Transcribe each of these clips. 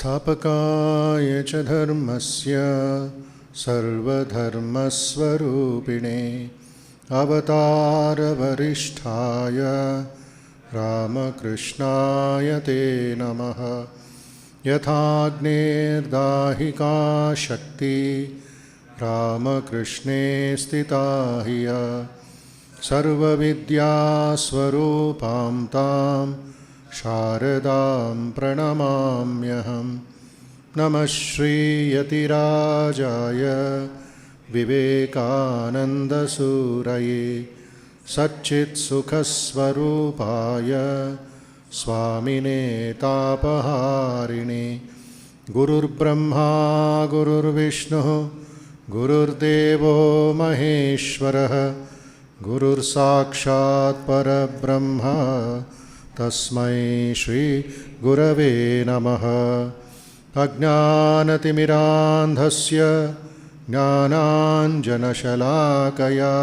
स्थापकाय च धर्मस्य सर्वधर्मस्वरूपिणे अवतारवरिष्ठाय रामकृष्णाय ते नमः। यथाग्नेर्दाहिका शक्ति रामकृष्णे स्थिता ह्य सर्वविद्यास्वरूपां तां शारदां प्रणमाम्यहम्। नमः श्रीयतिराजाय विवेकानन्दसूरये सच्चित्सुखस्वरूपाय स्वामिने तापहारिणे। गुरुर्ब्रह्मा गुरुर्विष्णुः गुरुर्देवो महेश्वरः गुरुर्साक्षात् परब्रह्म तस्मै श्री गुरवे नमः। अज्ञानतिमिरान्धस्य ज्ञानाञ्जनशलाकया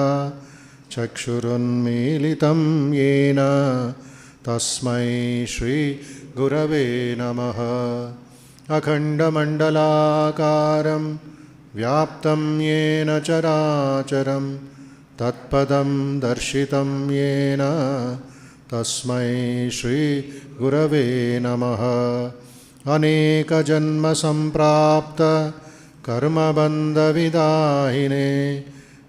चक्षुरुन्मीलितं येन तस्मै श्री गुरवे नमः। अखण्डमण्डलाकारं व्याप्तं येन चराचरं तत्पदं दर्शितं येन तस्मै श्री गुरवे नमः। अनेकजन्मसम्प्राप्त कर्मबन्धविदाहिने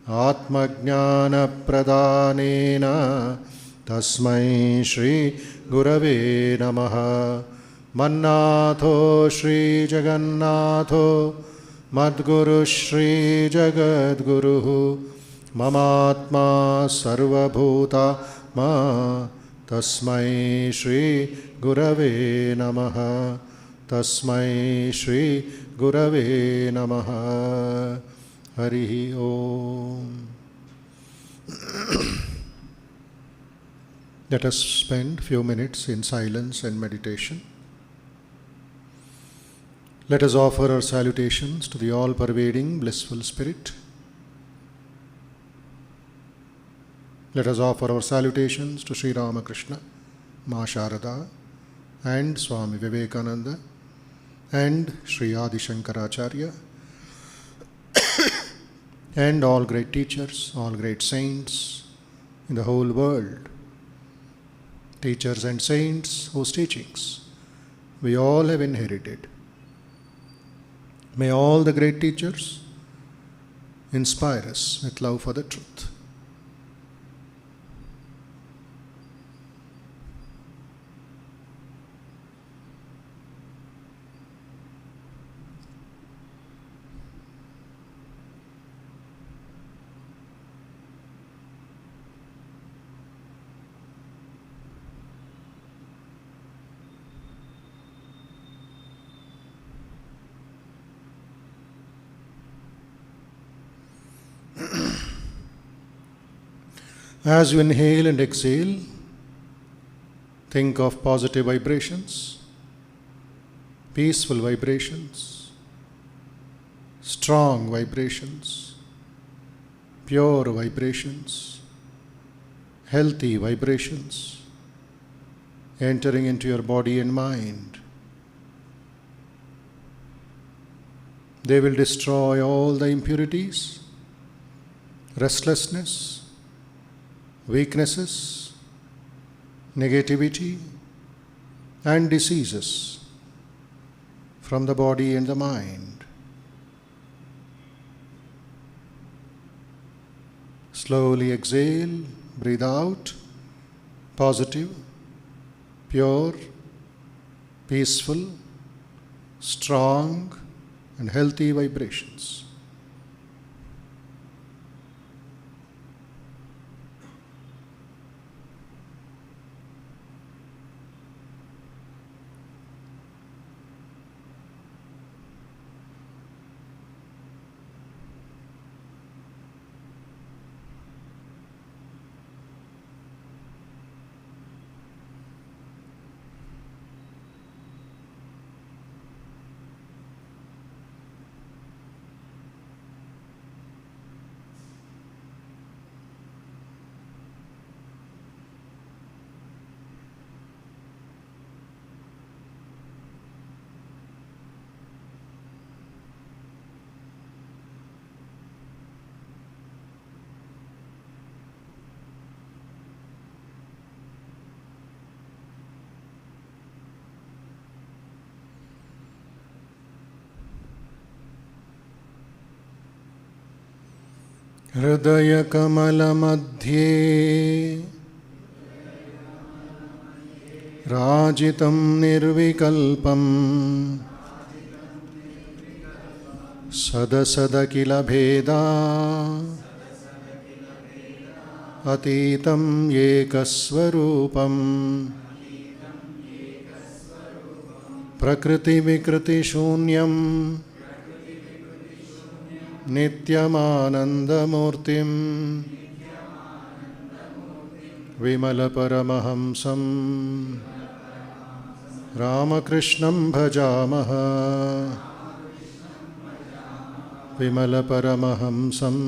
आत्मज्ञानप्रदानेन तस्मै श्री गुरवे नमः। मन्नाथो श्रीजगन्नाथो मद्गुरुः श्रीजगद्गुरुः ममात्मा सर्वभूतात्मा तस्मै श्री गुरवे नमः। तस्मै श्री गुरवे नमः। हरिः ओम। Let us spend few minutes in silence and meditation. Let us offer our salutations to the all-pervading blissful spirit. Let us offer our salutations to Sri Ramakrishna, Ma Sharada, and Swami Vivekananda, and Sri Adi Shankaracharya, and all great teachers, all great saints in the whole world, teachers and saints whose teachings we all have inherited. May all the great teachers inspire us with love for the truth. As you inhale and exhale, think of positive vibrations, peaceful vibrations, strong vibrations, pure vibrations, healthy vibrations entering into your body and mind. They will destroy all the impurities, restlessness, weaknesses, negativity, and diseases from the body and the mind. Slowly exhale, breathe out positive, pure, peaceful, strong, and healthy vibrations. हृदयकमलमध्ये राजितं निर्विकल्पं सदसदखिलभेदा अतीतं एकस्वरूपं प्रकृतिविकृतिशून्यं नित्यमानन्दमूर्तिं विमलपरमहंसं रामकृष्णं भजामः। विमलपरमहंसं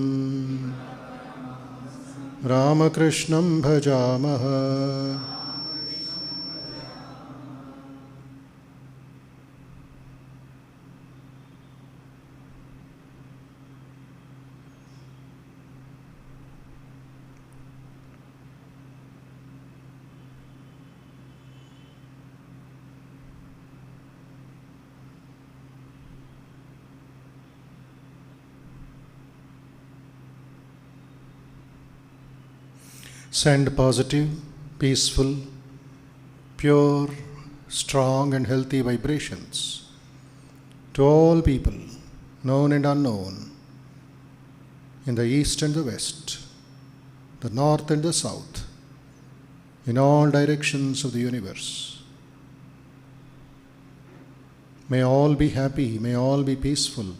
रामकृष्णं भजामः। Send positive, peaceful, pure, strong and healthy vibrations to all people, known and unknown, in the east and the west, the north and the south, in all directions of the universe. May all be happy, may all be peaceful,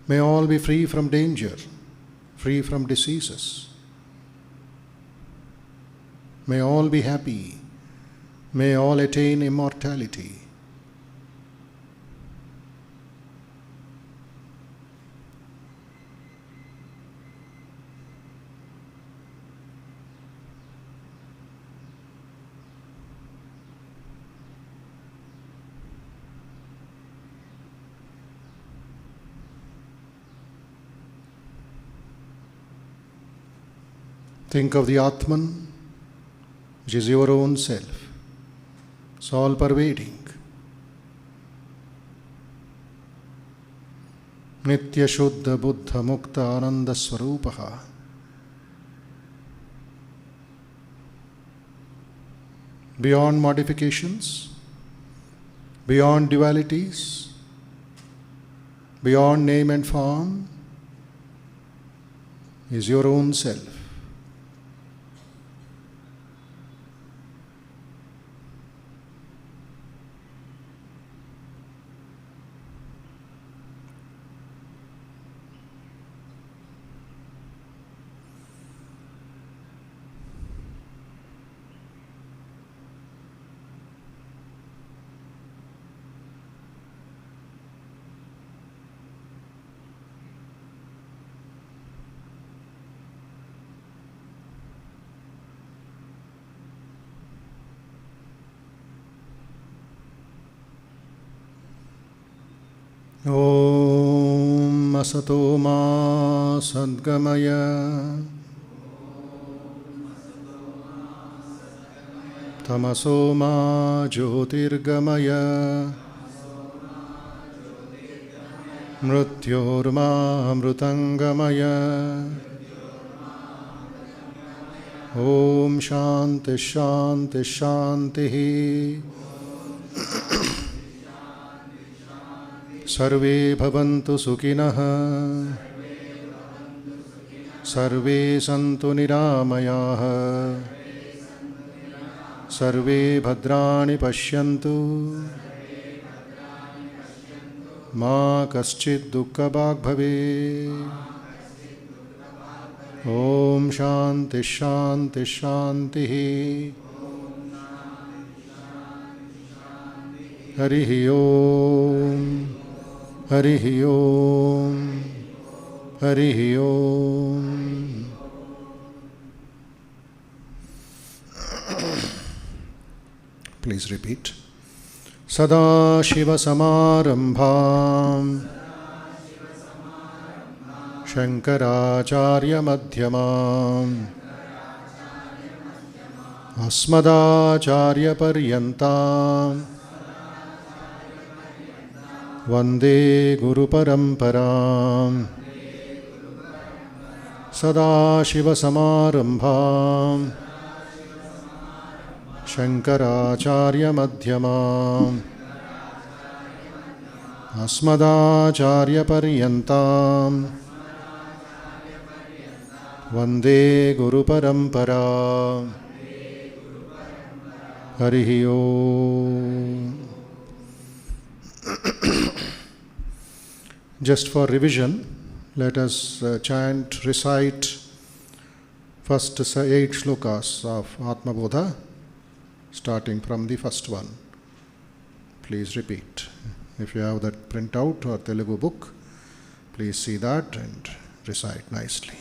may all be free from danger, free from diseases. May all be happy. May all attain immortality. Think of the Atman, which is your own self. It's all pervading. Nitya Shuddha Buddha Mukta Ananda Swarupaha. Beyond modifications, beyond dualities, beyond name and form, is your own self. Om Asato Ma Sadgamaya Tamaso Ma Jyotirgamaya Mrityorma Amrutangamaya Om Shanti Shanti Shanti. Sarve bhavantu sukhinah. Sarve santu niramayah. Sarve bhadrani pashyantu. Ma kaschid dukkha bhag bhave. Om Shanti Shanti Shanti. Harihi Om. Harihi Om. Harihi Om. Please repeat. Sada Shiva Samarambham Shankara Madhyamam Asmadacharya Paryantam Vande Guru Paramparam. Sada Shiva Samarambham Shankara Madhyamam Asmadacharya Paryantam Vande Guru Parampara. Harihi Om. Just for revision, let us recite first 8 shlokas of Atma Bodha, starting from the first one. Please repeat. If you have that printout or Telugu book, please see that and recite nicely.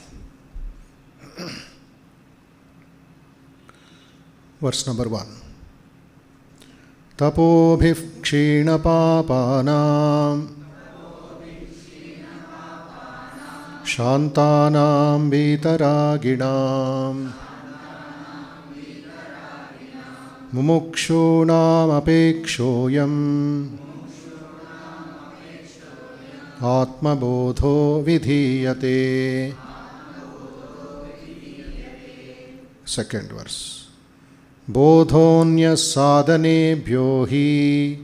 Verse number 1. Tapobhih kshina papanam shantanam vitaraginam mumukshunam apekshoyam Atma bodho vidhiyate. Second verse. Bodhonya sadhanebhyo hi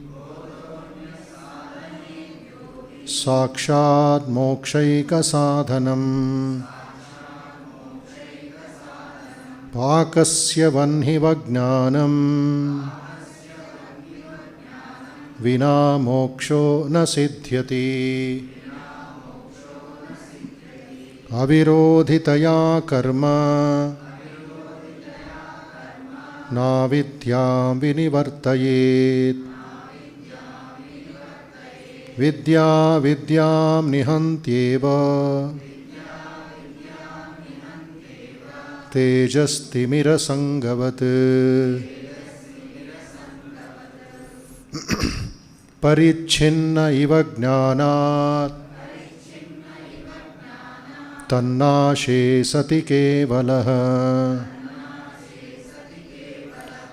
sakshat mokshaika sadhanam pakasya vanhi vajnanam vina moksho na siddhyati. Avirodhitaya karma na vidyam vinivartayet. Vidya vidyam nihantyeva tejastimira sangavat. Parichinna iva jnanat tannashe sati kevalah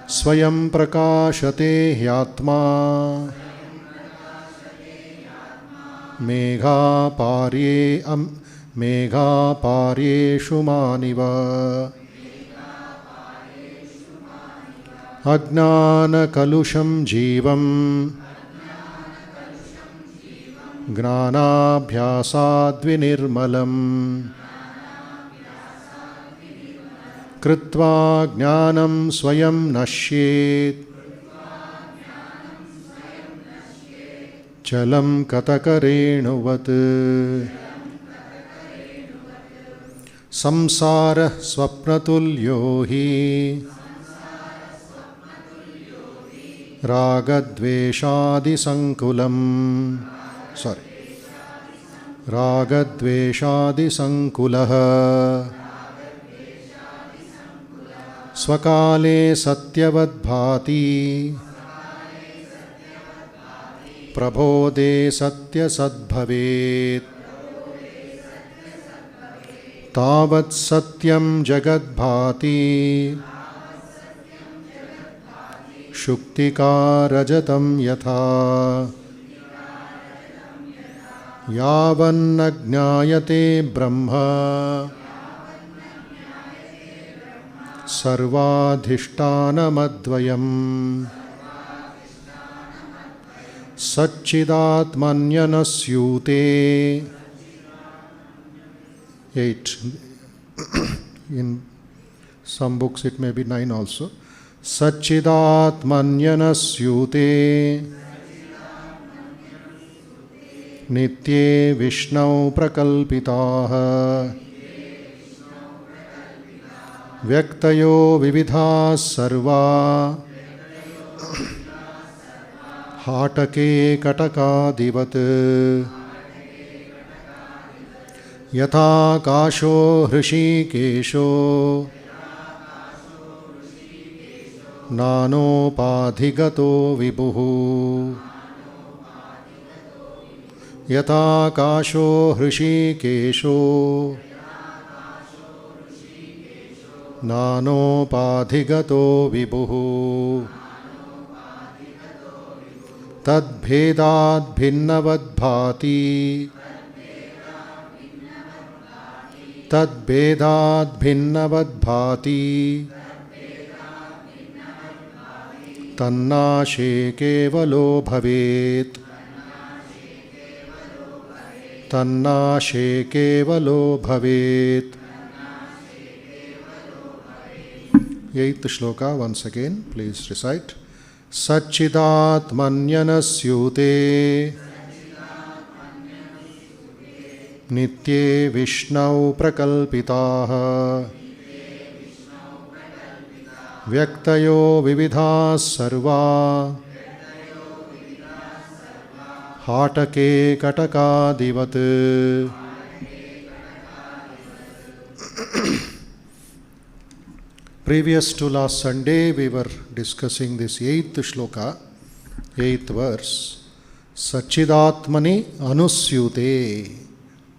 swayam prakashate hyatma megha paryeshu maniva. Ajnana kalusham jivam gnanabhyasad vinirmalam krutva jnanam swayam nashyet chalam katakarenuvat. Samsara swapnatulyo hi ragadveshadi sankulam. Ragadveshadi sankulah swakale satyavad bhati prabodhe satya sadbhavet. Tavat satyam jagad bhati shuktika rajatam yatha yavanna jnayate brahma sarvadhishtanam Satchidatmanyanasyute. 8. In some books it may be 9 also. Satchidatmanyanasyute Nitye Vishnau Prakalpitaha Vyaktayo Vividha Sarva Hatake Katakadivat Yatha Kasho Hrishikesho Nanopadhigato Vibhuhu Yatha Kasho Hrishikesho Nanopadhigato Vibhuhu Tadbhedat bhinnavad bhati Tadbhedat bhinnavad bhati Tannashe kevalo bhavet Tannashe kevalo bhavet. 8th shloka once again, please recite. Satchidatmanyanasyute Nitye Vishnau Prakalpitaha Vyaktayo Vividha Sarva Hatake Katakadivat. Previous to last Sunday, we were discussing this 8th shloka, 8th verse. Satchidatmani anusyute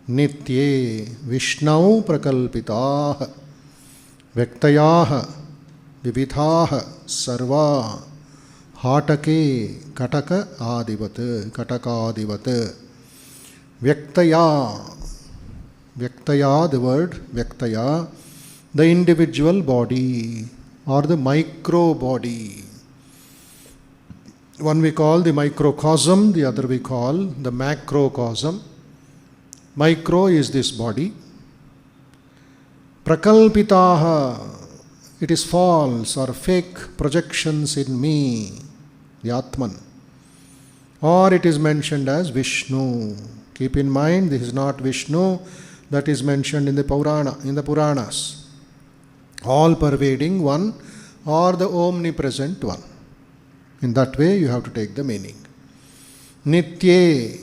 nitye Vishnau prakalpitaha vyaktayaha vividhaha sarva hatake kataka adivat Vyaktaya, the word Vyaktaya, the individual body or the micro body. One we call the microcosm, the other we call the macrocosm. Micro is this body. Prakalpitaha, it is false or fake projections in me, the Atman. Or it is mentioned as Vishnu. Keep in mind, this is not Vishnu that is mentioned in the Puranas. All pervading one or the omnipresent one. In that way you have to take the meaning. Nitye,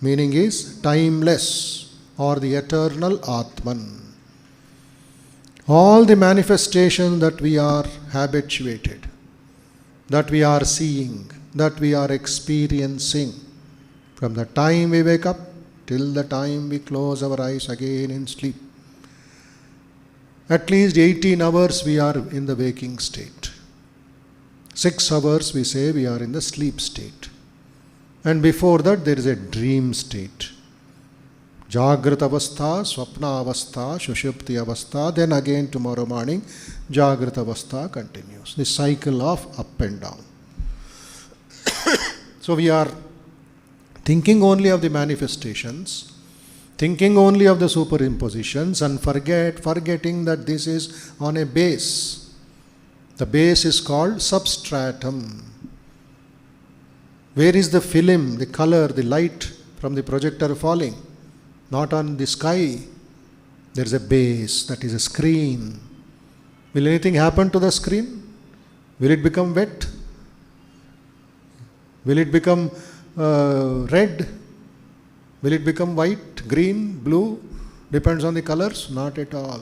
meaning is timeless or the eternal Atman. All the manifestations that we are habituated, that we are seeing, that we are experiencing, from the time we wake up till the time we close our eyes again in sleep, at least 18 hours we are in the waking state. 6 hours we say we are in the sleep state. And before that there is a dream state. Jagrata avastha, swapna avastha, shushupti avastha, then again tomorrow morning Jagrata avastha continues. This cycle of up and down. So we are thinking only of the manifestations, thinking only of the superimpositions and forgetting that this is on a base. The base is called substratum. Where is the film, the color, the light from the projector falling? Not on the sky. There is a base, that is a screen. Will anything happen to the screen? Will it become wet? Will it become red? Will it become white, green, blue? Depends on the colors? Not at all.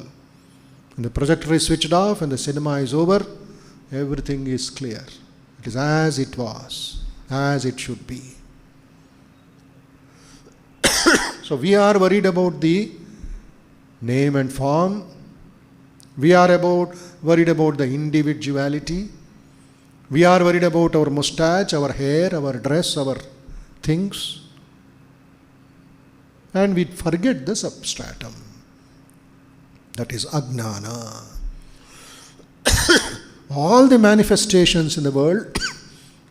When the projector is switched off and the cinema is over, everything is clear. It is as it was, as it should be. So we are worried about the name and form. We are worried about the individuality. We are worried about our mustache, our hair, our dress, our things. And we forget the substratum. That is Ajnana. all the manifestations in the world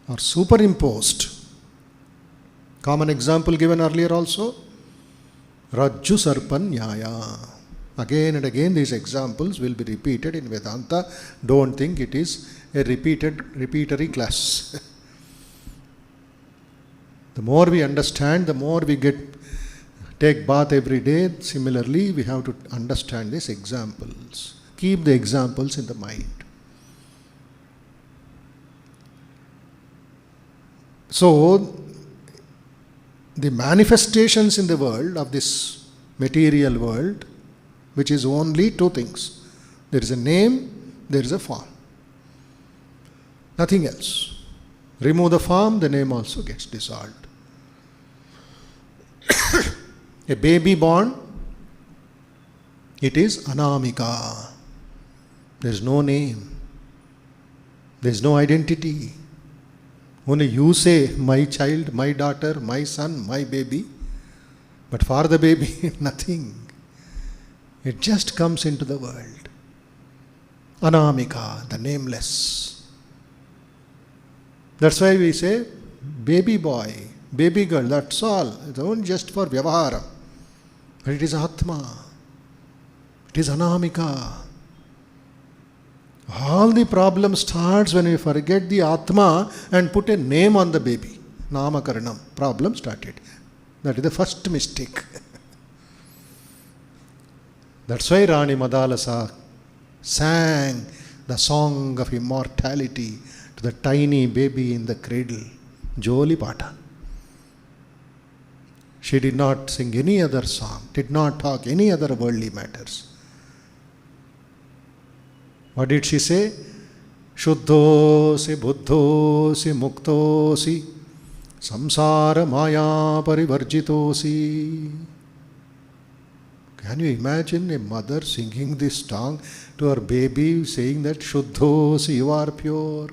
are superimposed. Common example given earlier also, Rajju Sarpan Nyaya. Again and again these examples will be repeated in Vedanta. Don't think it is a repeatory class. The more we understand, the more we take bath every day. Similarly, we have to understand these examples. Keep the examples in the mind. So, the manifestations in the world of this material world, which is only two things. There is a name, there is a form. Nothing else. Remove the form, the name also gets dissolved. A baby born, it is anamika. There is no name. There is no identity. Only you say, my child, my daughter, my son, my baby. But for the baby, nothing. It just comes into the world. Anamika, the nameless. That's why we say, baby boy, baby girl, that's all. It's only just for vyavahara. But it is Atma. It is Anamika. All the problem starts when we forget the Atma and put a name on the baby. Namakaranam. Problem started. That is the first mistake. That's why Rani Madalasa sang the song of immortality to the tiny baby in the cradle. Joli Pata. She did not sing any other song, did not talk any other worldly matters. What did she say? Shuddhosi, buddhosi, muktosi, samsara maya parivarjitosi. Can you imagine a mother singing this song to her baby, saying that Shuddhosi, you are pure,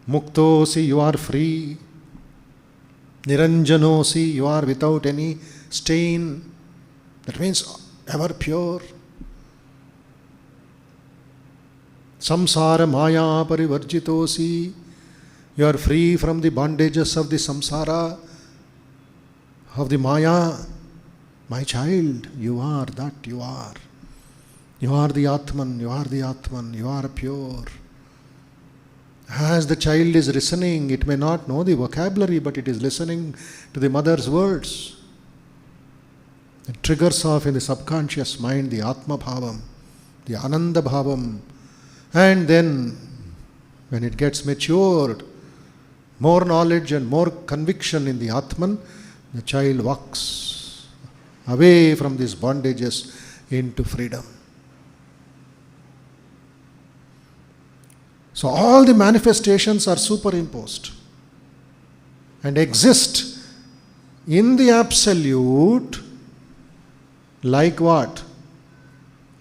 Muktosi, you are free, Niranjanosi, you are without any stain. That means ever pure. Samsara maya parivarjitosi, you are free from the bondages of the samsara, of the maya. My child, you are that you are. You are the Atman, you are the Atman, you are pure. As the child is listening, it may not know the vocabulary, but it is listening to the mother's words. It triggers off in the subconscious mind the Atma Bhavam, the Ananda Bhavam. And then, when it gets matured, more knowledge and more conviction in the Atman, the child walks away from these bondages into freedom. So all the manifestations are superimposed and exist in the absolute like what?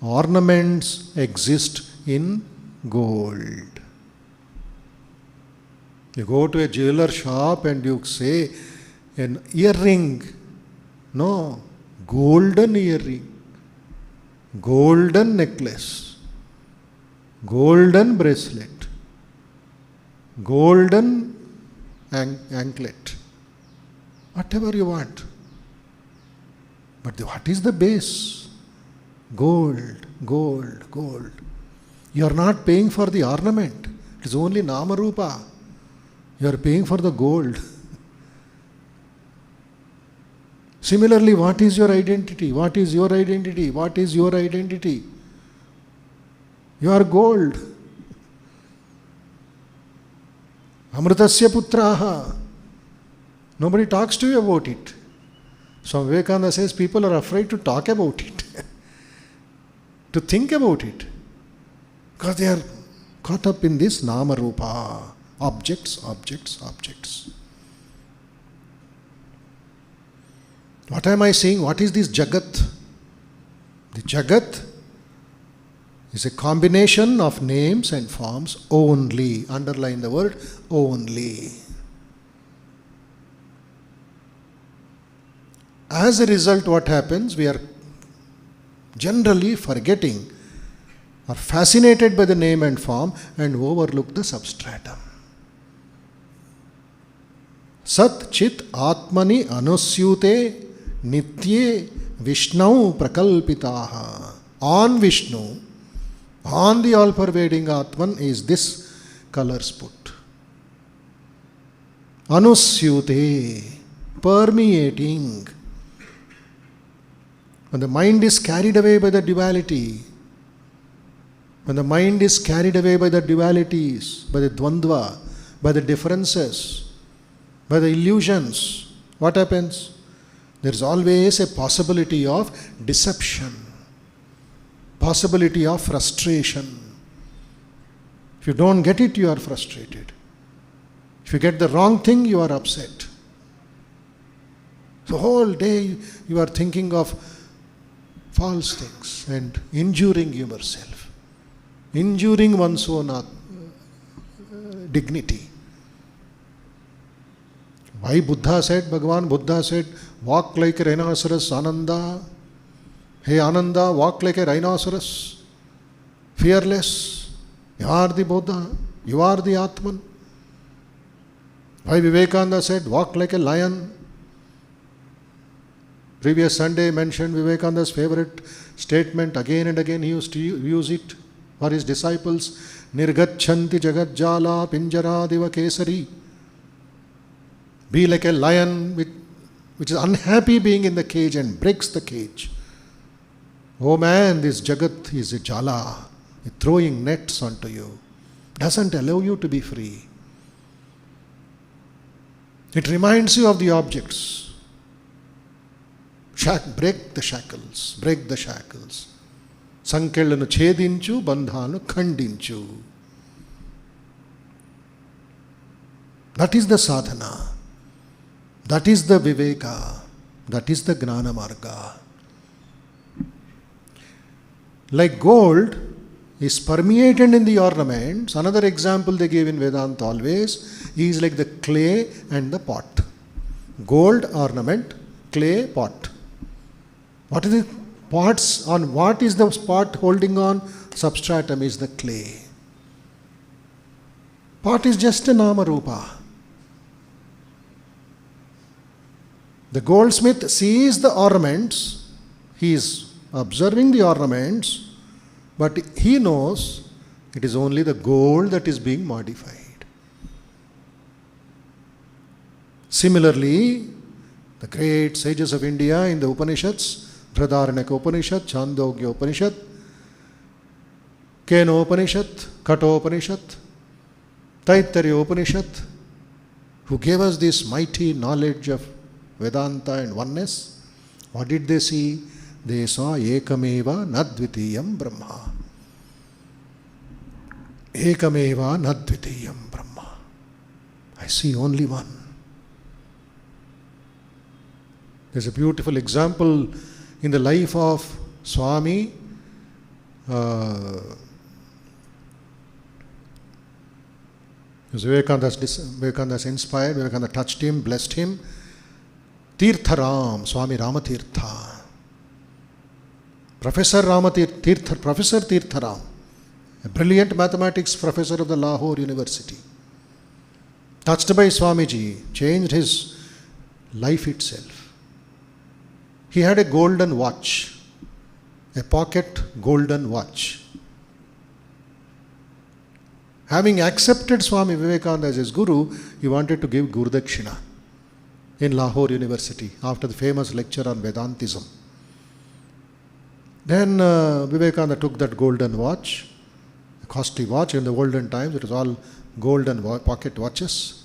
Ornaments exist in gold. You go to a jeweler shop and you say an earring. No, golden earring, golden necklace, golden bracelet, golden anklet, whatever you want. But what is the base? Gold, gold, gold. You are not paying for the ornament. It is only Namarupa. You are paying for the gold. Similarly, what is your identity? What is your identity? What is your identity? You are gold. Amritasya putraha. Nobody talks to you about it. So Vivekananda says people are afraid to talk about it, to think about it, because they are caught up in this nama rupa, objects, objects, objects. What am I saying? What is this Jagat? The Jagat is a combination of names and forms only. Underline the word only. As a result, what happens? We are generally forgetting are fascinated by the name and form and overlook the substratum. Sat Chit Atmani Anusyute Nitye Vishnau Prakalpitaha. On Vishnu, on the all-pervading Atman is this colors put. Anusyute, permeating. When the mind is carried away by the duality, when the mind is carried away by the dualities, by the dvandva, by the differences, by the illusions, what happens? There is always a possibility of deception, possibility of frustration. If you don't get it, you are frustrated. If you get the wrong thing, you are upset. The whole day you are thinking of false things and injuring yourself, injuring one's own dignity. Why Bhagavan Buddha said, walk like a rhinoceros, Ananda. Hey Ananda, walk like a rhinoceros, fearless. You are the Buddha, you are the Atman. Why Vivekananda said, walk like a lion. Previous Sunday mentioned Vivekananda's favorite statement, again and again he used to use it for his disciples. Nirgachanti jagadjala pinjara diva kesari. Be like a lion which is unhappy being in the cage and breaks the cage. Oh man, this jagat is a jala, throwing nets onto you, doesn't allow you to be free. It reminds you of the objects. Break the shackles, break the shackles. Sankelanu chedinchu, bandhanu khandinchu. That is the sadhana. That is the viveka. That is the gnana marga. Like gold is permeated in the ornaments. Another example they gave in Vedanta always is like the clay and the pot. Gold ornament, clay pot. What is the pots on? What is the pot holding on? Substratum is the clay. Pot is just a nama rupa. The goldsmith sees the ornaments. He is observing the ornaments, but he knows it is only the gold that is being modified. Similarly, the great sages of India in the Upanishads, Brihadaranyaka Upanishad, Chandogya Upanishad, Keno Upanishad, Kato Upanishad, Taittiriya Upanishad, who gave us this mighty knowledge of Vedanta and oneness, what did they see? They saw Ekameva Nadvitiyam Brahma. Ekameva Nadvitiyam Brahma. I see only one. There's a beautiful example in the life of Swami. Vivekananda's inspired, Vivekananda touched him, blessed him. Tirtharam, Swami Ramatirtha. Professor Tirtharam, a brilliant mathematics professor of the Lahore University. Touched by Swamiji, changed his life itself. He had a golden watch, a pocket golden watch. Having accepted Swami Vivekananda as his guru, he wanted to give Guru Dakshina in Lahore University after the famous lecture on Vedantism. Then Vivekananda took that golden watch, a costly watch. In the olden times, it was all golden pocket watches.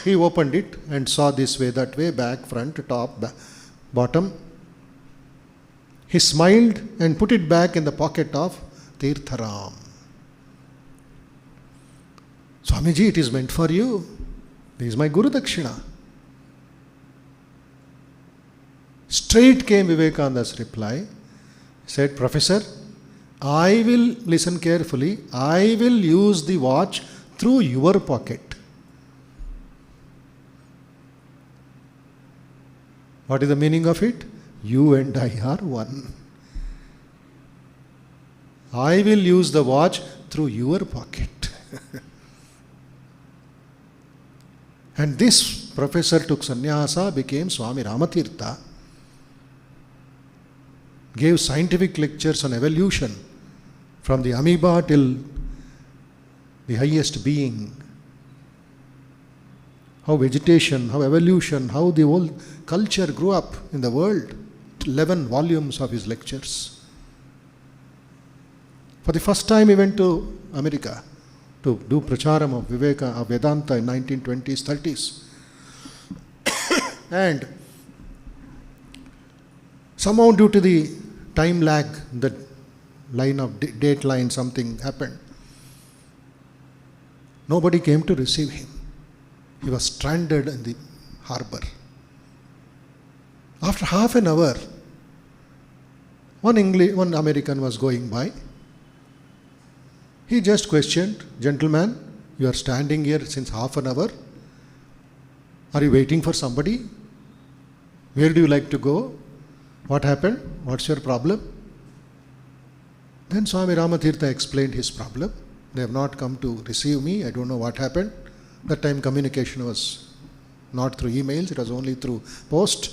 He opened it and saw this way, that way, back, front, top, bottom. He smiled and put it back in the pocket of Tirtharam. Swamiji, it is meant for you. This is my Guru Dakshina. Straight came Vivekananda's reply. He said, Professor, I will listen carefully. I will use the watch through your pocket. What is the meaning of it? You and I are one. I will use the watch through your pocket. And this professor took sannyasa, became Swami Ramatirtha, gave scientific lectures on evolution from the amoeba till the highest being, how vegetation, how evolution, how the whole culture grew up in the world. 11 volumes of his lectures. For the first time he went to America to do pracharam of Viveka, of Vedanta in 1920s, 30s. And somehow due to the time lag, the line of date line, something happened. Nobody came to receive him. He was stranded in the harbor. After half an hour, one American was going by. He just questioned, "Gentleman, you are standing here since half an hour. Are you waiting for somebody? Where do you like to go? What happened? What's your problem?" Then Swami Ramatirtha explained his problem. "They have not come to receive me. I don't know what happened." That time communication was not through emails, it was only through post.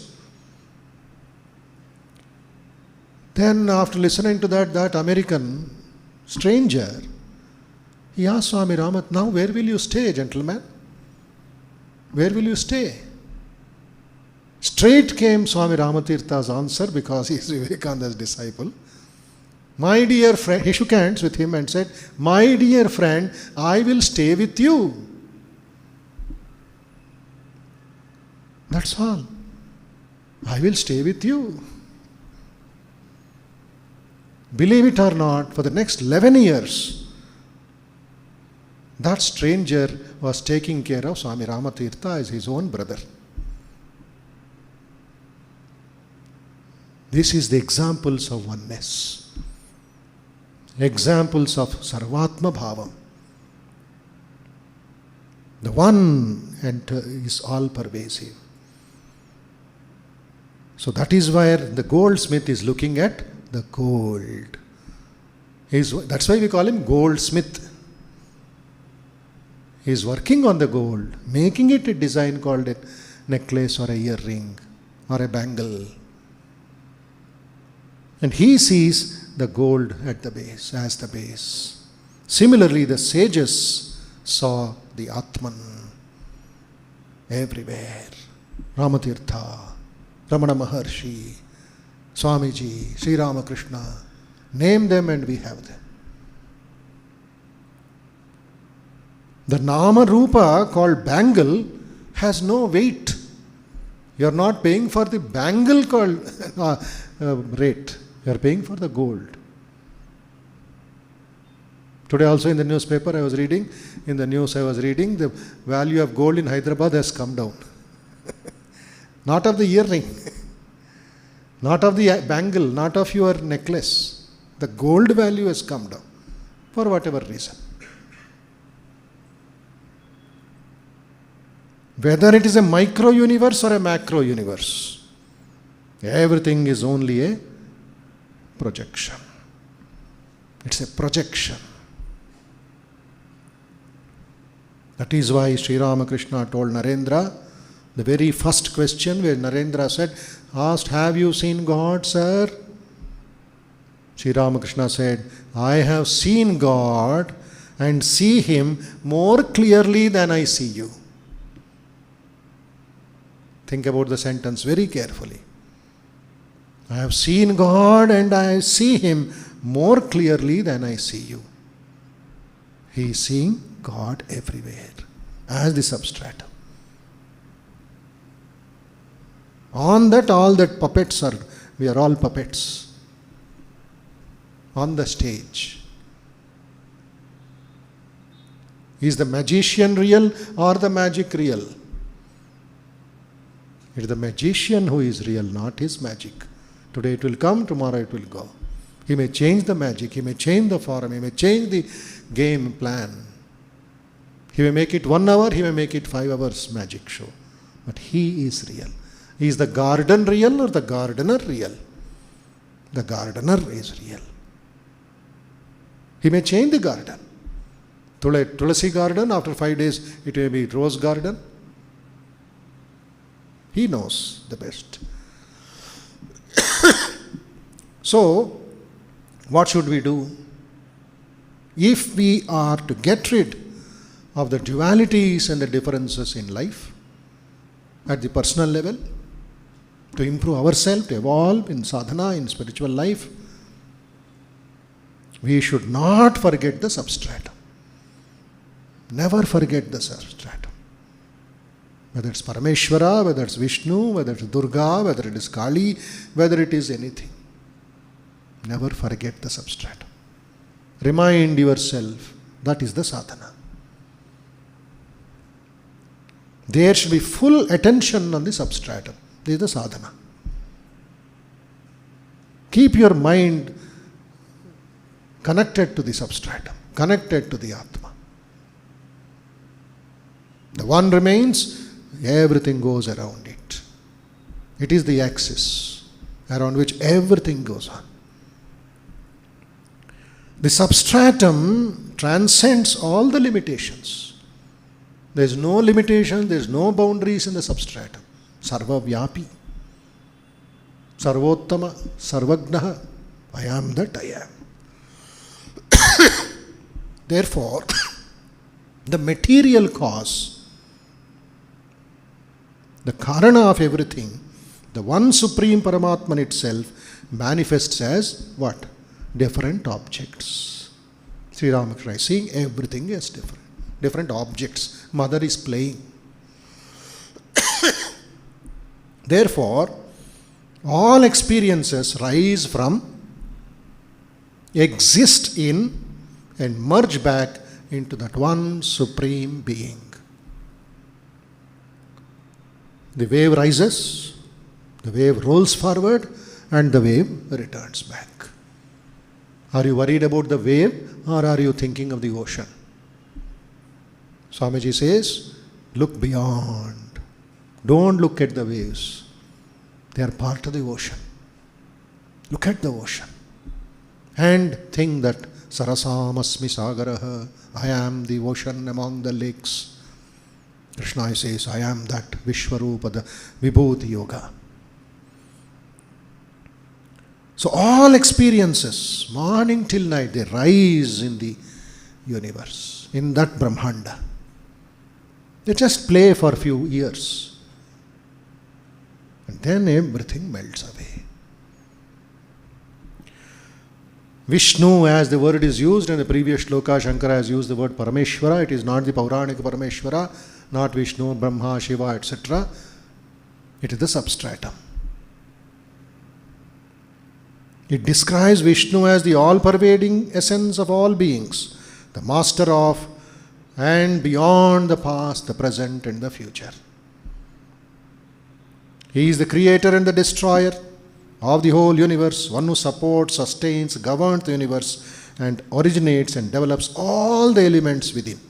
Then after listening to that American stranger, he asked Swami Ramat, "Now where will you stay, gentleman? Where will you stay?" Straight came Swami Ramatirtha's answer, because he is Vivekananda's disciple. "My dear friend," he shook hands with him and said, "My dear friend, I will stay with you." That's all. I will stay with you. Believe it or not, for the next 11 years, that stranger was taking care of Swami Ramatirtha as his own brother. This is the examples of oneness. Examples of Sarvatma Bhavam. The one is all pervasive. So that is where the goldsmith is looking at the gold. That's why we call him goldsmith. He is working on the gold, making it a design called a necklace or a earring or a bangle. And he sees the gold at the base, as the base. Similarly, the sages saw the Atman everywhere. Ramatirtha, Ramana Maharshi, Swamiji, Sri Ramakrishna. Name them and we have them. The Nama Rupa called bangle has no weight. You are not paying for the bangle called rate. You are paying for the gold. Today also in the newspaper I was reading, the value of gold in Hyderabad has come down. Not of the earring, not of the bangle, not of your necklace. The gold value has come down for whatever reason. Whether it is a micro universe or a macro universe, everything is only a projection. It's a projection. That is why Sri Ramakrishna told Narendra, the very first question where Narendra asked, "Have you seen God, sir?" Sri Ramakrishna said, "I have seen God and see Him more clearly than I see you." Think about the sentence very carefully. I have seen God and I see Him more clearly than I see you. He is seeing God everywhere as the substratum. On that, all that puppets are, we are all puppets on the stage. Is the magician real or the magic real? It is the magician who is real, not his magic. Today it will come, tomorrow it will go. He may change the magic, he may change the form, he may change the game plan. He may make it 1 hour, he may make it 5 hours magic show. But he is real. Is the garden real or the gardener real? The gardener is real. He may change the garden. Tulasi garden, after 5 days it may be rose garden. He knows the best. So, what should we do? If we are to get rid of the dualities and the differences in life, at the personal level, to improve ourselves, to evolve in sadhana, in spiritual life, we should not forget the substratum. Never forget the substratum. Whether it's Parameshwara, whether it's Vishnu, whether it's Durga, whether it is Kali, whether it is anything. Never forget the substratum. Remind yourself, that is the sadhana. There should be full attention on the substratum. This is the sadhana. Keep your mind connected to the substratum, connected to the Atma. The one remains, everything goes around it. It is the axis around which everything goes on. The substratum transcends all the limitations. There is no limitation, there is no boundaries in the substratum. Sarva Vyapi, Sarvottama, Sarvagnaha, I am that I am. Therefore, the material cause, the Karana of everything, the one Supreme Paramatman itself, manifests as what? Different objects. Sri Ramakrishna is seeing everything as different. Different objects. Mother is playing. Therefore, all experiences rise from, exist in, and merge back into that one Supreme Being. The wave rises, the wave rolls forward, and the wave returns back. Are you worried about the wave, or are you thinking of the ocean? Swamiji says, look beyond. Don't look at the waves. They are part of the ocean. Look at the ocean. And think that Sarasam Asmi Sagaraha, I am the ocean among the lakes. Krishna says, I am that Vishwarupa, the Vibhuti Yoga. So all experiences, morning till night, they rise in the universe, in that Brahmanda. They just play for a few years. And then everything melts away. Vishnu, as the word is used in the previous shloka, Shankara has used the word Parameshwara. It is not the Pauranika Parameshwara, not Vishnu, Brahma, Shiva, etc. It is the substratum. It describes Vishnu as the all-pervading essence of all beings, the master of and beyond the past, the present and the future. He is the creator and the destroyer of the whole universe, one who supports, sustains, governs the universe and originates and develops all the elements within.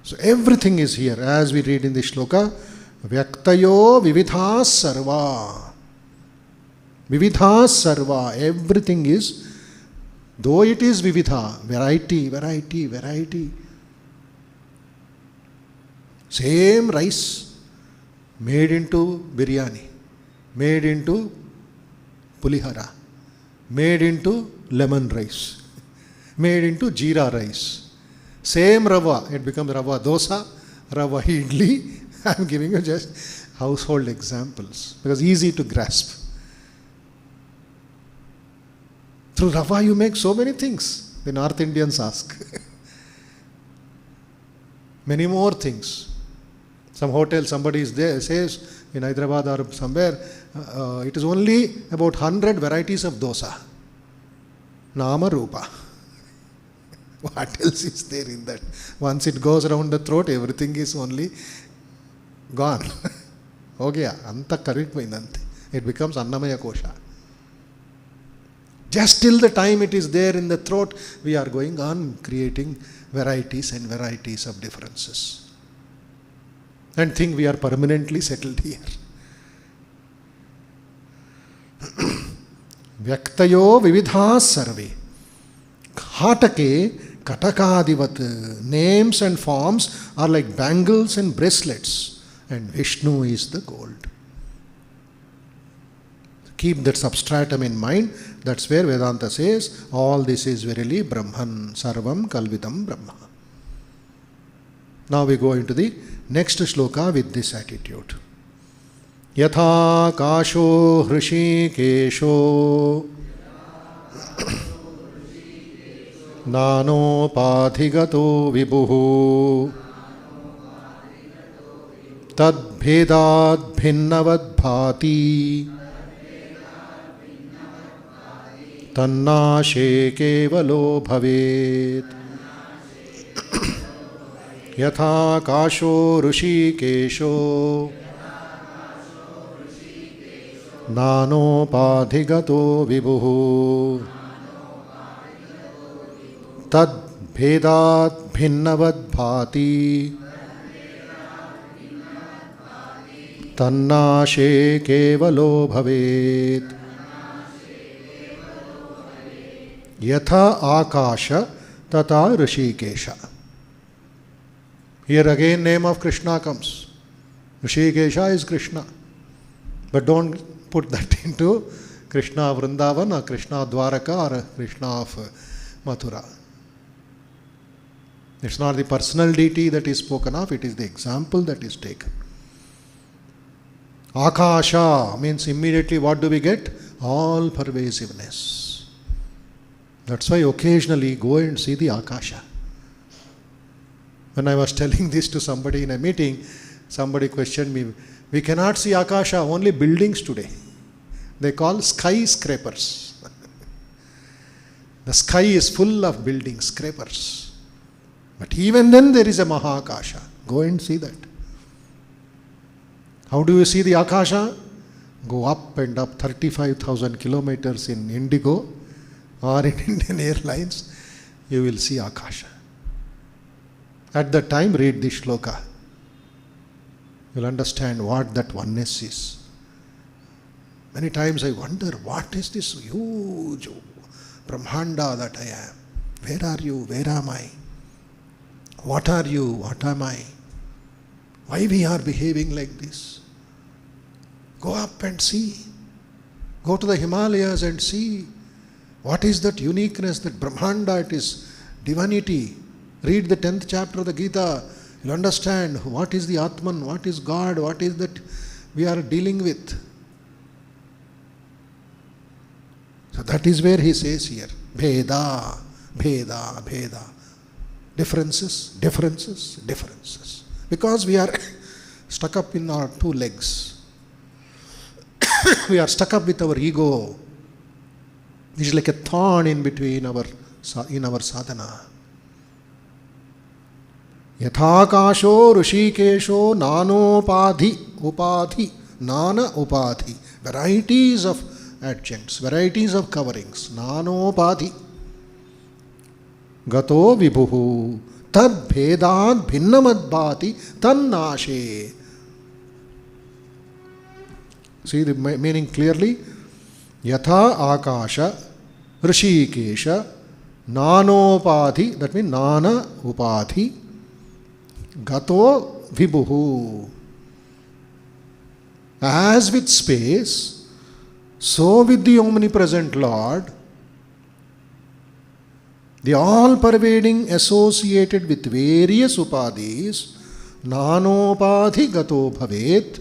So everything is here, as we read in the shloka, Vyaktayo Vividha Sarva. Vividha Sarva, everything is, though it is Vividha, variety, variety, variety. Same rice made into biryani, made into pulihara, made into lemon rice, made into jeera rice. Same rava, it becomes rava dosa, rava idli. I am giving you just household examples because easy to grasp. Through rava you make so many things, the North Indians ask. Many more things. Some hotel, somebody is there, says in Hyderabad or somewhere, it is only about 100 varieties of dosa. Nama Rupa. What else is there in that? Once it goes around the throat, everything is only gone. Okay, anta karitmainante. It becomes Annamaya Kosha. Just till the time it is there in the throat, we are going on creating varieties and varieties of differences. And think we are permanently settled here. Vyaktayo Vividha Sarve. Hatake Katakadivat. Names and forms are like bangles and bracelets, and Vishnu is the gold. Keep that substratum in mind. That's where Vedanta says, all this is verily Brahman, Sarvam Kalvidam Brahma. Now we go into the next shloka with this attitude. Yatha kasho hrishikesho nanopadhigato vibhuhu tadbhedad bhinnavad bhati tannashe kevalo bhavet. Yatha kasho ऋषिकेशो नानोपाधिगतो विभुः तद्भेदात् भिन्नवद्भाति तन्नाशे केवलो भवेत्. यथा आकाश तथा Rishikesh. Here again name of Krishna comes. Rishikesha is Krishna. But don't put that into Krishna of Vrindavan or Krishna of Dwaraka or Krishna of Mathura. It's not the personal deity that is spoken of, it is the example that is taken. Akasha means immediately what do we get? All pervasiveness. That's why occasionally go and see the Akasha. When I was telling this to somebody in a meeting, somebody questioned me, we cannot see Akasha, only buildings today. They call skyscrapers. The sky is full of buildings, scrapers. But even then there is a Mahakasha. Go and see that. How do you see the Akasha? Go up and up 35,000 kilometers in Indigo or in Indian Airlines, you will see Akasha. At that time, read this shloka. You'll understand what that oneness is. Many times I wonder, what is this huge Brahmanda that I am? Where are you? Where am I? What are you? What am I? Why we are behaving like this? Go up and see. Go to the Himalayas and see. What is that uniqueness, that Brahmanda? It is divinity. Read the 10th chapter of the Gita. You'll understand what is the Atman, what is God, what is that we are dealing with. So that is where he says here, Bheda, Bheda, Bheda. Differences, differences, differences. Because we are stuck up in our two legs. We are stuck up with our ego. It is like a thorn in between our sadhana. Yathakasho Rishikesho Nanopadhi Upadhi Nana Upadhi. Varieties of adjuncts, varieties of coverings. Nanopadhi Gato Vibhuhu Tad Bhedad Bhinnamadbhati Tannashe. See the meaning clearly? Yatha Akasha Rishikesha Nanopadhi, that means Nana Upadhi Gato Vibhuhu. As with space, so with the omnipresent Lord, the all-pervading associated with various upadhis, nanopadhi gato bhavet.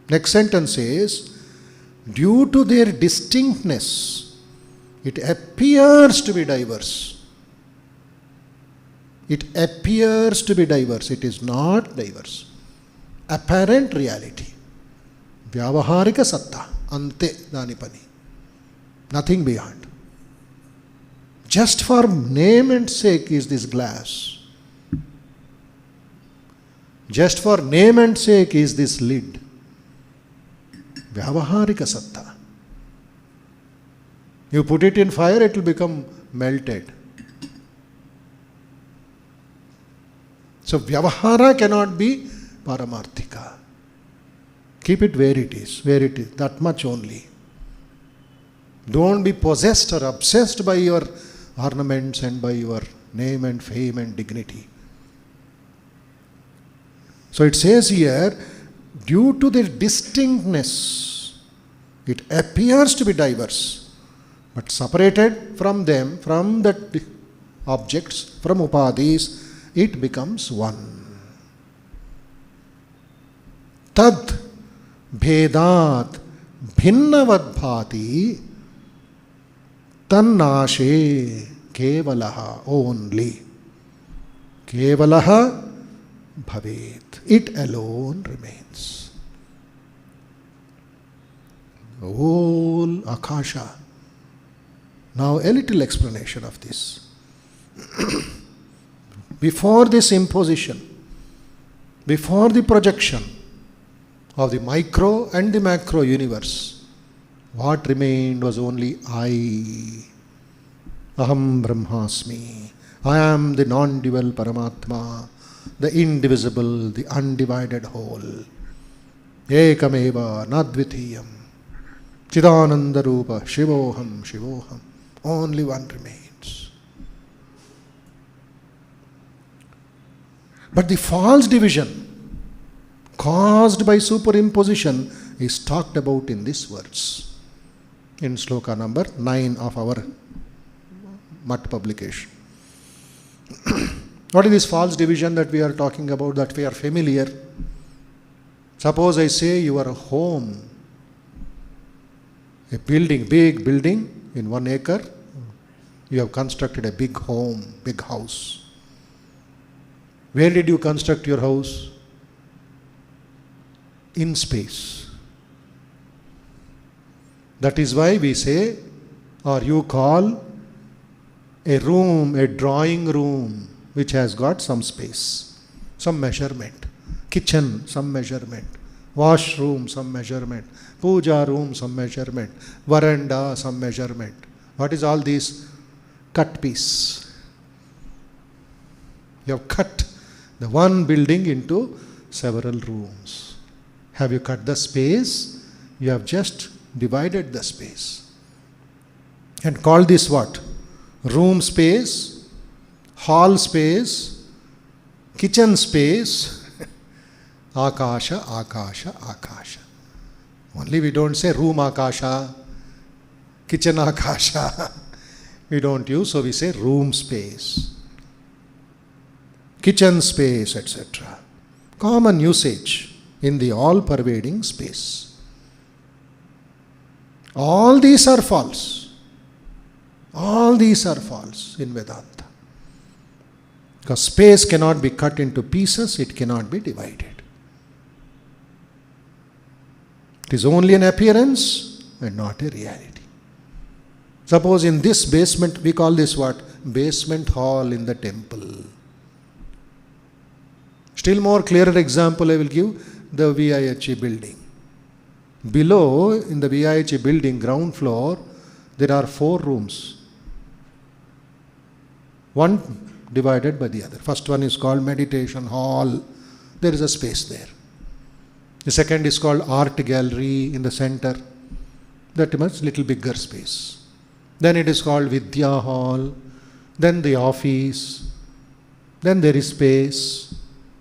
Next sentence says, due to their distinctness, it appears to be diverse. It appears to be diverse. It is not diverse. Apparent reality. Vyavaharika satta. Ante danipani. Nothing beyond. Just for name and sake is this glass. Just for name and sake is this lid. Vyavaharika satta. You put it in fire, it will become melted. So Vyavahara cannot be Paramarthika. Keep it where it is, that much only. Don't be possessed or obsessed by your ornaments and by your name and fame and dignity. So it says here, due to their distinctness, it appears to be diverse, but separated from them, from the objects, from upadhis, it becomes one. Tad bhedat bhinnavad bhati tannashe kevalaha only. Kevalaha bhavet. It alone remains. The whole Akasha. Now a little explanation of this. Before this imposition, before the projection of the micro and the macro universe, what remained was only I. Aham Brahmasmi. I am the non-dual Paramatma, the indivisible, the undivided whole. Ekameva nadvitiyam. Chidananda Rupa Shivoham Shivoham. Only one remains. But the false division caused by superimposition is talked about in these words, in sloka number 9 of our Mutt publication. What is this false division that we are talking about, that we are familiar? Suppose I say your home, a building, big building in 1 acre, you have constructed a big home, big house. Where did you construct your house? In space. That is why we say, or you call a room, a drawing room, which has got some space, some measurement. Kitchen, some measurement. Washroom, some measurement. Puja room, some measurement. Veranda, some measurement. What is all this? Cut piece. You have cut the one building into several rooms. Have you cut the space? You have just divided the space. And call this what? Room space, hall space, kitchen space, Akasha, Akasha, Akasha. Only we don't say room Akasha, kitchen Akasha. We don't use, so we say room space, kitchen space, etc. Common usage in the all-pervading space. All these are false. All these are false in Vedanta. Because space cannot be cut into pieces, it cannot be divided. It is only an appearance and not a reality. Suppose in this basement, we call this what? Basement hall in the temple. Still more clearer example I will give, the VIH building. Below, in the VIH building, ground floor, there are 4 rooms. One divided by the other. First one is called meditation hall. There is a space there. The second is called art gallery in the center. That much little bigger space. Then it is called Vidya hall. Then the office. Then there is space.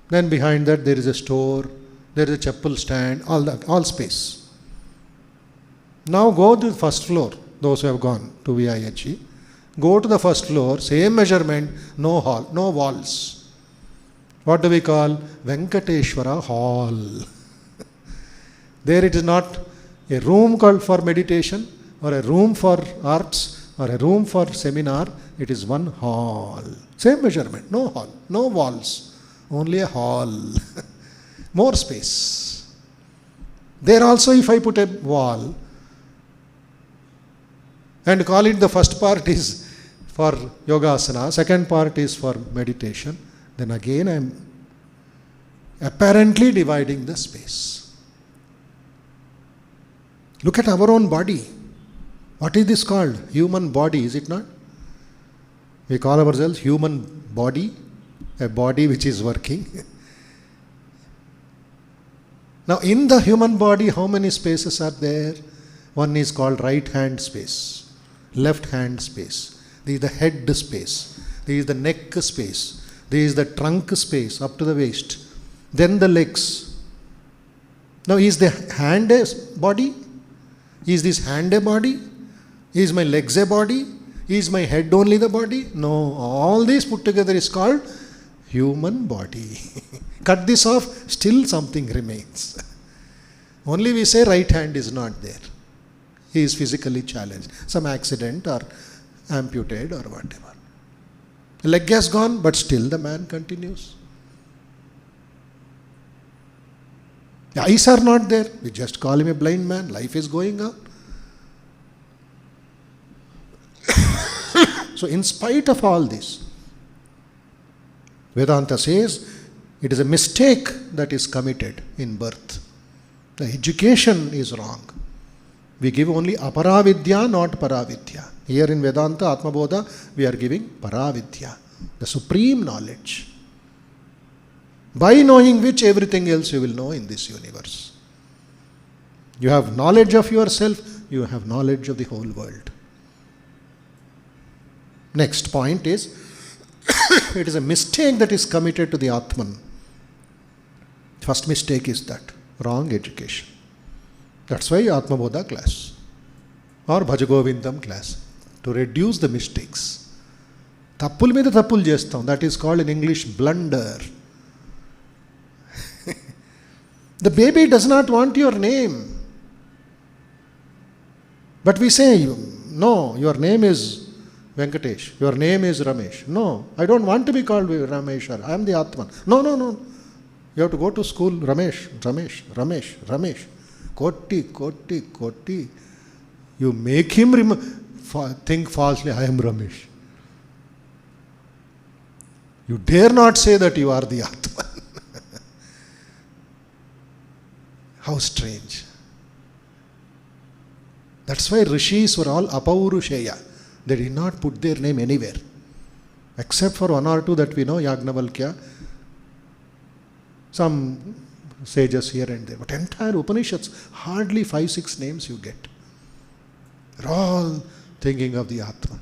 Then behind that there is a store. There is a chapel stand. All space. Now go to the first floor. Those who have gone to VIH. Go to the first floor. Same measurement. No hall. No walls. What do we call? Venkateshwara hall. There it is not a room called for meditation or a room for arts or a room for seminar. It is one hall. Same measurement. No hall. No walls. Only a hall. More space. There also if I put a wall and call it the first part is for yogasana, second part is for meditation, then again I am apparently dividing the space. Look at our own body. What is this called? Human body, is it not? We call ourselves human body, a body which is working. Now in the human body, how many spaces are there? One is called right hand space, left hand space. This is the head space. This is the neck space. This is the trunk space up to the waist. Then the legs. Now, is the hand a body? Is this hand a body? Is my legs a body? Is my head only the body? No, all these put together is called human body. Cut this off, still something remains. Only we say right hand is not there. He is physically challenged. Some accident or amputated or whatever. The leg has gone, but still the man continues. The eyes are not there. We just call him a blind man. Life is going on. So in spite of all this, Vedanta says it is a mistake that is committed in birth. The education is wrong. We give only aparavidya, not paravidya. Here in Vedanta, Atma Bodha, we are giving paravidya, the supreme knowledge. By knowing which everything else you will know in this universe. You have knowledge of yourself, you have knowledge of the whole world. Next point is, it is a mistake that is committed to the Atman. First mistake is that, wrong education. That's why Atma Bodha class or Bhajagovindam class, to reduce the mistakes. Tappul మీద tappul చేస్తాం. That is called in English blunder. The baby does not want your name. But we say, no, your name is Venkatesh, your name is Ramesh. No, I don't want to be called Ramesh, I am the Atman. No. You have to go to school, Ramesh. Koti. You make him think falsely, I am Ramesh. You dare not say that you are the Atman. How strange. That's why rishis were all apaurusheya. They did not put their name anywhere. Except for one or two that we know, Yagnavalkya, some sages here and there. But entire Upanishads, hardly 5-6 names you get. They're all thinking of the Atman.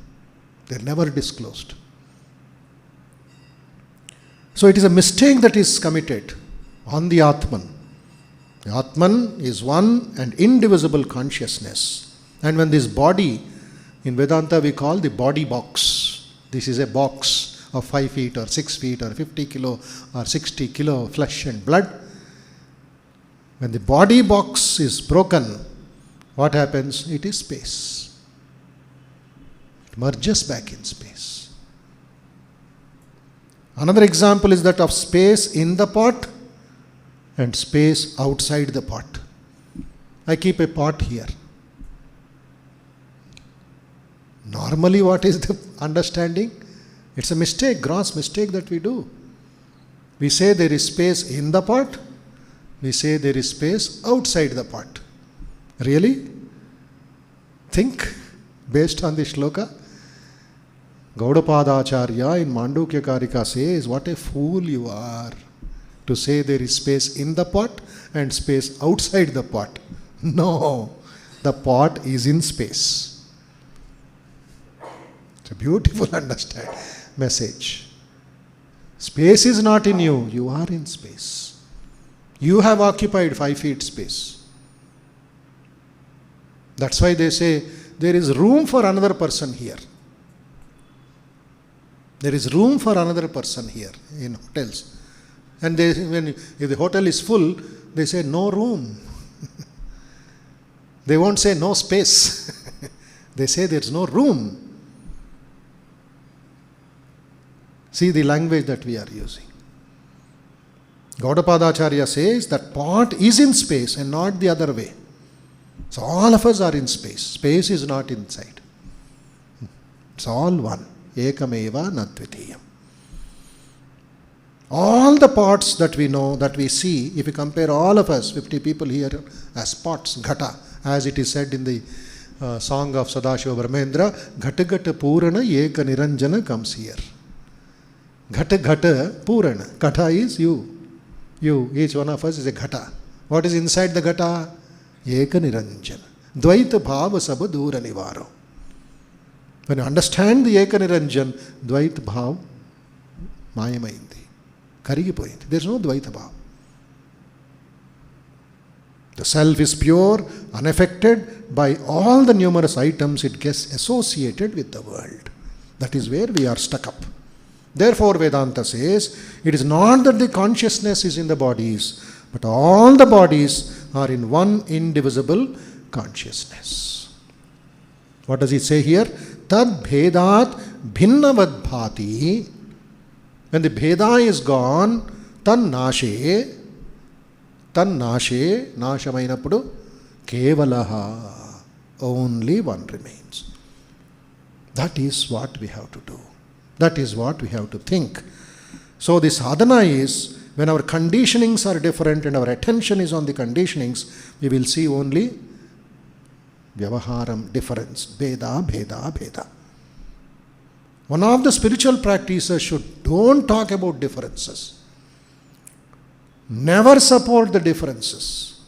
They're never disclosed. So it is a mistake that is committed on the Atman. The Atman is one and indivisible consciousness. And when this body, in Vedanta we call the body box. This is a box of 5 feet or 6 feet or 50 kilo or 60 kilo flesh and blood. When the body box is broken, what happens? It is space. It merges back in space. Another example is that of space in the pot and space outside the pot. I keep a pot here. Normally, what is the understanding? It's a mistake, gross mistake that we do. We say there is space in the pot. We say there is space outside the pot. Really? Think based on the shloka. Gaudapadacharya in Mandukya Karika says, what a fool you are to say there is space in the pot and space outside the pot. No, the pot is in space. It's a beautiful message. Space is not in you, you are in space. You have occupied 5 feet space. That's why they say there is room for another person here. There is room for another person here in hotels. And if the hotel is full, they say no room. They won't say no space. They say there's no room. See the language that we are using. Gaudapadacharya says that pot is in space and not the other way. So all of us are in space. Space is not inside. It's all one. Ekameva nadvitiyam. All the pots that we know, that we see, if we compare all of us, 50 people here as pots, ghata, as it is said in the song of Sadashiva Brahmendra, ghata ghata purana eka niranjana comes here. Ghata ghata purana. Ghata is you. You, each one of us is a ghata. What is inside the ghata? Eka niranjana. Dvaita bhava sab dura nivaro. When you understand the Eka Niranjan, Dvaita bhav mayamaindi. Karigipoyindi. There is no Dvaita bhav. The self is pure, unaffected by all the numerous items it gets associated with the world. That is where we are stuck up. Therefore, Vedanta says, it is not that the consciousness is in the bodies, but all the bodies are in one indivisible consciousness. What does it say here? Tad bhedat bhinnavad bhati. When the bheda is gone, tan nashe, nashamainappudu, kevalaha, only one remains. That is what we have to do. That is what we have to think. So the sadhana is, when our conditionings are different and our attention is on the conditionings, we will see only vyavaharam, difference, bheda. One of the spiritual practices don't talk about differences. Never support the differences.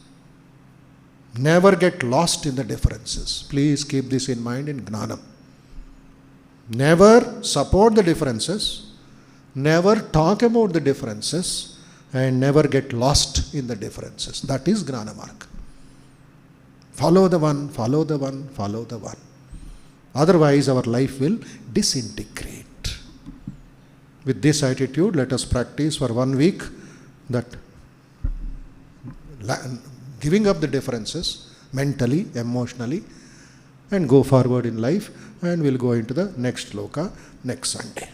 Never get lost in the differences. Please keep this in mind in Gnanam. Never support the differences, never talk about the differences, and never get lost in the differences. That is Gnana Marg. Follow the one, follow the one, follow the one. Otherwise, our life will disintegrate. With this attitude, let us practice for 1 week that giving up the differences mentally, emotionally, and go forward in life, and we'll go into the next loka next Sunday.